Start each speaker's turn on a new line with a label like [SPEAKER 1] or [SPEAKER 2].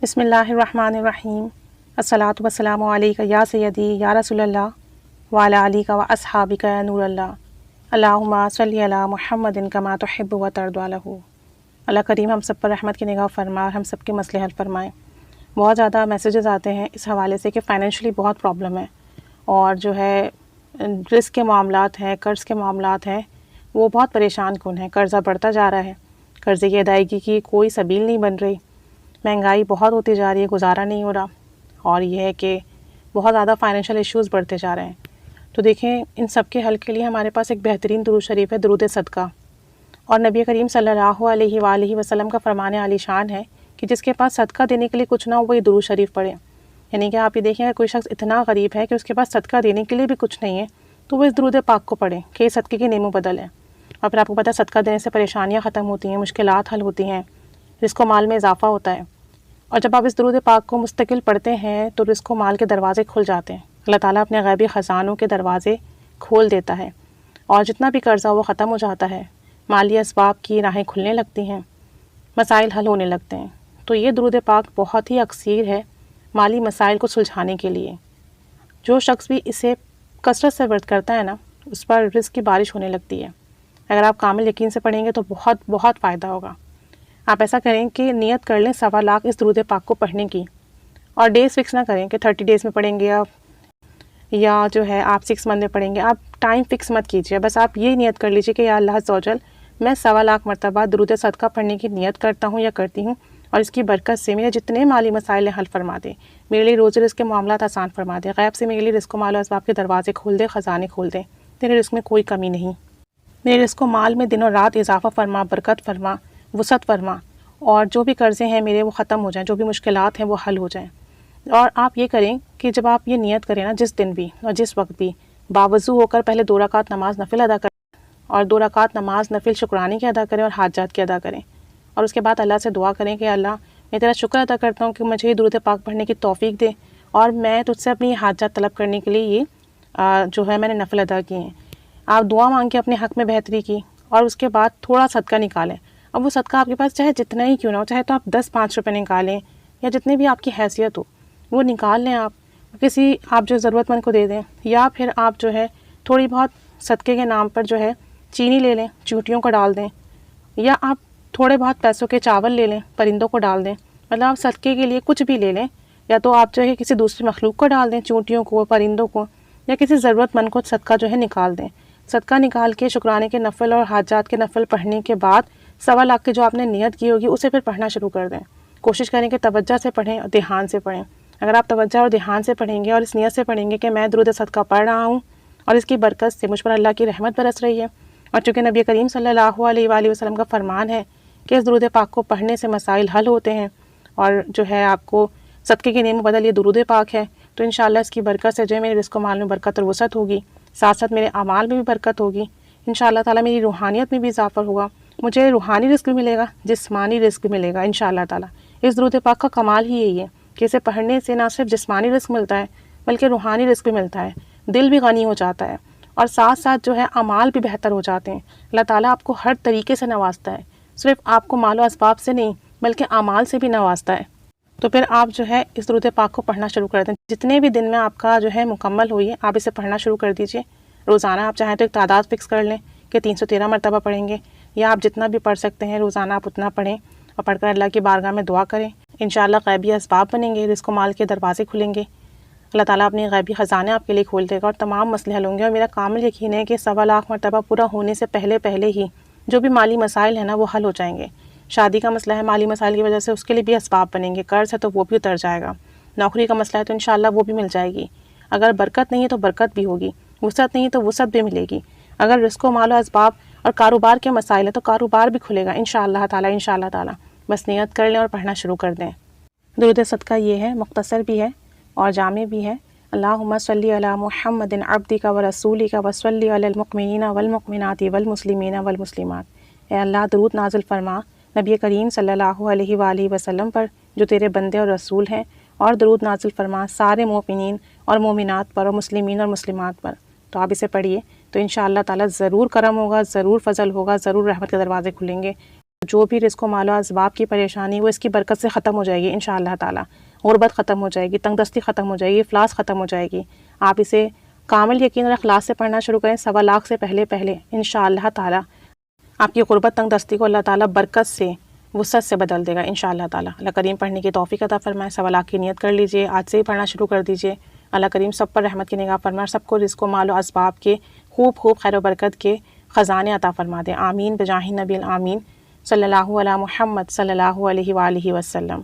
[SPEAKER 1] بسم اللہ الرحمن الرحیم۔ الصلاۃ والسلام علیک یا سیدی یا رسول اللہ وعلی آلک و اصحابک یا نور اللہ، اللہم صلی علی محمد کما تحب و ترضی له۔ اللہ کریم ہم سب پر رحمت کی نگاہ فرما، ہم سب کے مسئلے حل فرمائیں۔ بہت زیادہ میسیجز آتے ہیں اس حوالے سے کہ فائنینشلی بہت پرابلم ہے، اور جو ہے رزق کے معاملات ہیں، قرض کے معاملات ہیں، وہ بہت پریشان کن ہیں۔ قرضہ بڑھتا جا رہا ہے، قرضے کی ادائیگی کی کوئی سبیل نہیں بن رہی، مہنگائی بہت ہوتی جا رہی ہے، گزارا نہیں ہو رہا، اور یہ ہے کہ بہت زیادہ فائنینشیل ایشوز بڑھتے جا رہے ہیں۔ تو دیکھیں، ان سب کے حل کے لیے ہمارے پاس ایک بہترین درود شریف ہے، درود صدقہ، اور نبی کریم صلی اللہ علیہ وآلہ وسلم کا فرمان عالی شان ہے کہ جس کے پاس صدقہ دینے کے لیے کچھ نہ ہو وہ یہ درود شریف پڑھے۔ یعنی کہ آپ یہ دیکھیں، اگر کوئی شخص اتنا غریب ہے کہ اس کے پاس صدقہ دینے کے لیے بھی کچھ نہیں ہے تو وہ اس درود پاک کو پڑھے کہ یہ صدقے کی نعمت بدل ہے۔ اور پھر آپ کو پتہ ہے صدقہ دینے سے پریشانیاں ختم ہوتی ہیں، مشکلات حل ہوتی ہیں، رزق و مال میں اضافہ ہوتا ہے۔ اور جب آپ اس درود پاک کو مستقل پڑھتے ہیں تو رزق و مال کے دروازے کھل جاتے ہیں، اللہ تعالیٰ اپنے غیبی خزانوں کے دروازے کھول دیتا ہے، اور جتنا بھی قرضہ وہ ختم ہو جاتا ہے، مالی اسباب کی راہیں کھلنے لگتی ہیں، مسائل حل ہونے لگتے ہیں۔ تو یہ درود پاک بہت ہی اکثیر ہے مالی مسائل کو سلجھانے کے لیے۔ جو شخص بھی اسے کثرت سے ورد کرتا ہے نا، اس پر رزق کی بارش ہونے لگتی ہے۔ اگر آپ کامل یقین سے پڑھیں گے تو بہت بہت فائدہ ہوگا۔ آپ ایسا کریں کہ نیت کر لیں 1.25 لاکھ اس درود پاک کو پڑھنے کی، اور ڈیز فکس نہ کریں کہ 30 ڈیز میں پڑھیں گے یا جو ہے آپ 6 منتھ میں پڑھیں گے۔ آپ ٹائم فکس مت کیجیے، بس آپ یہ نیت کر لیجیے کہ یا اللہ عز و جل، میں 1.25 لاکھ مرتبہ درود صدقہ پڑھنے کی نیت کرتا ہوں یا کرتی ہوں، اور اس کی برکت سے میرے جتنے مالی مسائل حل فرما دے، میرے لیے روزی رزق کے معاملات آسان فرما دے، غیب سے میرے لیے رزق و مال و اسباب کے دروازے کھول دے، خزانے کھول دے، تیرے رزق میں کوئی کمی نہیں، میرے رزق و مال میں دن و رات اضافہ فرما، برکت فرما، وسعت فرما، اور جو بھی قرضے ہیں میرے وہ ختم ہو جائیں، جو بھی مشکلات ہیں وہ حل ہو جائیں۔ اور آپ یہ کریں کہ جب آپ یہ نیت کریں نا، جس دن بھی اور جس وقت بھی، باوضو ہو کر پہلے 2 رکعت نماز نفل ادا کریں، اور 2 رکعت نماز نفل شکرانے کی ادا کریں اور حاجات کی ادا کریں، اور اس کے بعد اللہ سے دعا کریں کہ اللہ، میں تیرا شکر ادا کرتا ہوں کہ مجھے یہ درود پاک پڑھنے کی توفیق دے، اور میں تجھ سے اپنی حاجات طلب کرنے کے لیے یہ جو ہے میں نے نفل ادا کیے ہیں۔ آپ دعا مانگ کے اپنے حق میں بہتری کی، اور اس کے بعد تھوڑا صدقہ نکالیں۔ اب وہ صدقہ آپ کے پاس چاہے جتنا ہی کیوں نہ ہو، چاہے تو آپ 10-5 روپے نکالیں، یا جتنے بھی آپ کی حیثیت ہو وہ نکال لیں، آپ کسی آپ جو ضرورت مند کو دے دیں، یا پھر آپ جو ہے تھوڑی بہت صدقے کے نام پر جو ہے چینی لے لیں، چیونٹیوں کو ڈال دیں، یا آپ تھوڑے بہت پیسوں کے چاول لے لیں، پرندوں کو ڈال دیں، مطلب آپ صدقے کے لیے کچھ بھی لے لیں، یا تو آپ جو ہے کسی دوسری مخلوق کو ڈال دیں، چیونٹیوں کو، پرندوں کو، یا کسی ضرورت مند کو صدقہ جو ہے نکال دیں۔ صدقہ نکال کے شکرانے کے نفل اور حاجات کے نفل پڑھنے کے بعد 1.25 لاکھ کی جو آپ نے نیت کی ہوگی اسے پھر پڑھنا شروع کر دیں۔ کوشش کریں کہ توجہ سے پڑھیں اور دھیان سے پڑھیں۔ اگر آپ توجہ اور دھیان سے پڑھیں گے اور اس نیت سے پڑھیں گے کہ میں درود صدقہ پڑھ رہا ہوں اور اس کی برکت سے مجھ پر اللہ کی رحمت برس رہی ہے، اور چونکہ نبی کریم صلی اللہ علیہ وآلہ وسلم کا فرمان ہے کہ اس درود پاک کو پڑھنے سے مسائل حل ہوتے ہیں، اور جو ہے آپ کو صدقے کی نعمت بدل یہ درود پاک ہے، تو انشاءاللہ اس کی برکت سے جو ہے میرے رزق و مال میں برکت اور وسعت ہوگی، ساتھ ساتھ میرے اعمال میں بھی برکت ہوگی، انشاءاللہ تعالیٰ میری روحانیت میں بھی اضافہ ہوگا، مجھے روحانی رزق بھی ملے گا، جسمانی رزق بھی ملے گا انشاءاللہ تعالیٰ۔ اس درود پاک کا کمال ہی یہی ہے کہ اسے پڑھنے سے نہ صرف جسمانی رزق ملتا ہے بلکہ روحانی رزق بھی ملتا ہے، دل بھی غنی ہو جاتا ہے، اور ساتھ ساتھ جو ہے اعمال بھی بہتر ہو جاتے ہیں۔ اللہ تعالیٰ آپ کو ہر طریقے سے نوازتا ہے، صرف آپ کو مال و اسباب سے نہیں بلکہ اعمال سے بھی نوازتا ہے۔ تو پھر آپ جو ہے اس درود پاک کو پڑھنا شروع کر دیں، جتنے بھی دن میں آپ کا جو ہے مکمل ہوئی ہے آپ اسے پڑھنا شروع کر دیجئے۔ روزانہ آپ چاہیں تو ایک تعداد فکس کر لیں کہ 313 مرتبہ پڑھیں گے، یا آپ جتنا بھی پڑھ سکتے ہیں روزانہ آپ اتنا پڑھیں، اور پڑھ کر اللہ کی بارگاہ میں دعا کریں۔ انشاءاللہ غیبی اسباب بنیں گے، رزق و مال کے دروازے کھلیں گے، اللہ تعالیٰ اپنے غیبی خزانے آپ کے لیے کھول دے گا، اور تمام مسئلے حل ہوں گے۔ اور میرا کامل یقین ہے کہ 1.25 لاکھ مرتبہ پورا ہونے سے پہلے ہی جو بھی مالی مسائل ہیں نا وہ حل ہو جائیں گے۔ شادی کا مسئلہ ہے، مالی مسائل کی وجہ سے اس کے لیے بھی اسباب بنیں گے، قرض ہے تو وہ بھی اتر جائے گا، نوکری کا مسئلہ ہے تو انشاءاللہ وہ بھی مل جائے گی، اگر برکت نہیں ہے تو برکت بھی ہوگی، وسعت نہیں ہے تو وسعت بھی ملے گی، اگر رزق و مال و اسباب اور کاروبار کے مسائل ہیں تو کاروبار بھی کھلے گا انشاءاللہ تعالیٰ۔ بس نیت کر لیں اور پڑھنا شروع کر دیں۔ درود صدقہ یہ ہے، مختصر بھی ہے اور جامع بھی ہے۔ اللہم صلی علی محمد عبدک و رسولک و صلی علی المؤمنین والمؤمنات والمسلمین والمسلمات۔ اے اللہ، درود نازل فرما نبی کریم صلی اللہ علیہ وآلہ وسلم پر جو تیرے بندے اور رسول ہیں، اور درود نازل فرما سارے مومنین اور مومنات پر اور مسلمین اور مسلمات پر۔ تو آپ اسے پڑھیے تو انشاءاللہ تعالیٰ ضرور کرم ہوگا، ضرور فضل ہوگا، ضرور رحمت کے دروازے کھلیں گے۔ جو بھی رزق و مال و اسباب کی پریشانی وہ اس کی برکت سے ختم ہو جائے گی انشاءاللہ تعالی. غربت ختم ہو جائے گی، تنگ دستی ختم ہو جائے گی، افلاس ختم ہو جائے گی. آپ اسے کامل یقین اور اخلاص سے پڑھنا شروع کریں 1.25 لاکھ سے پہلے انشاءاللہ تعالی آپ کی غربت تنگ دستی کو اللہ تعالیٰ برکت سے وسعت سے بدل دے گا انشاءاللہ تعالیٰ. اللہ کریم پڑھنے کی توفیق عطا فرمائے. 1.25 لاکھ کی نیت کر لیجئے، آج سے ہی پڑھنا شروع کر دیجئے. اللہ کریم سب پر رحمت کی نگاہ فرمائے، سب کو رزق و مال و اسباب کے خوب خیر و برکت کے خزانے عطا فرما دے. آمین بجاہ نبی الآمین صلی اللہ علی محمد صلی اللہ علیہ وآلہ وسلم.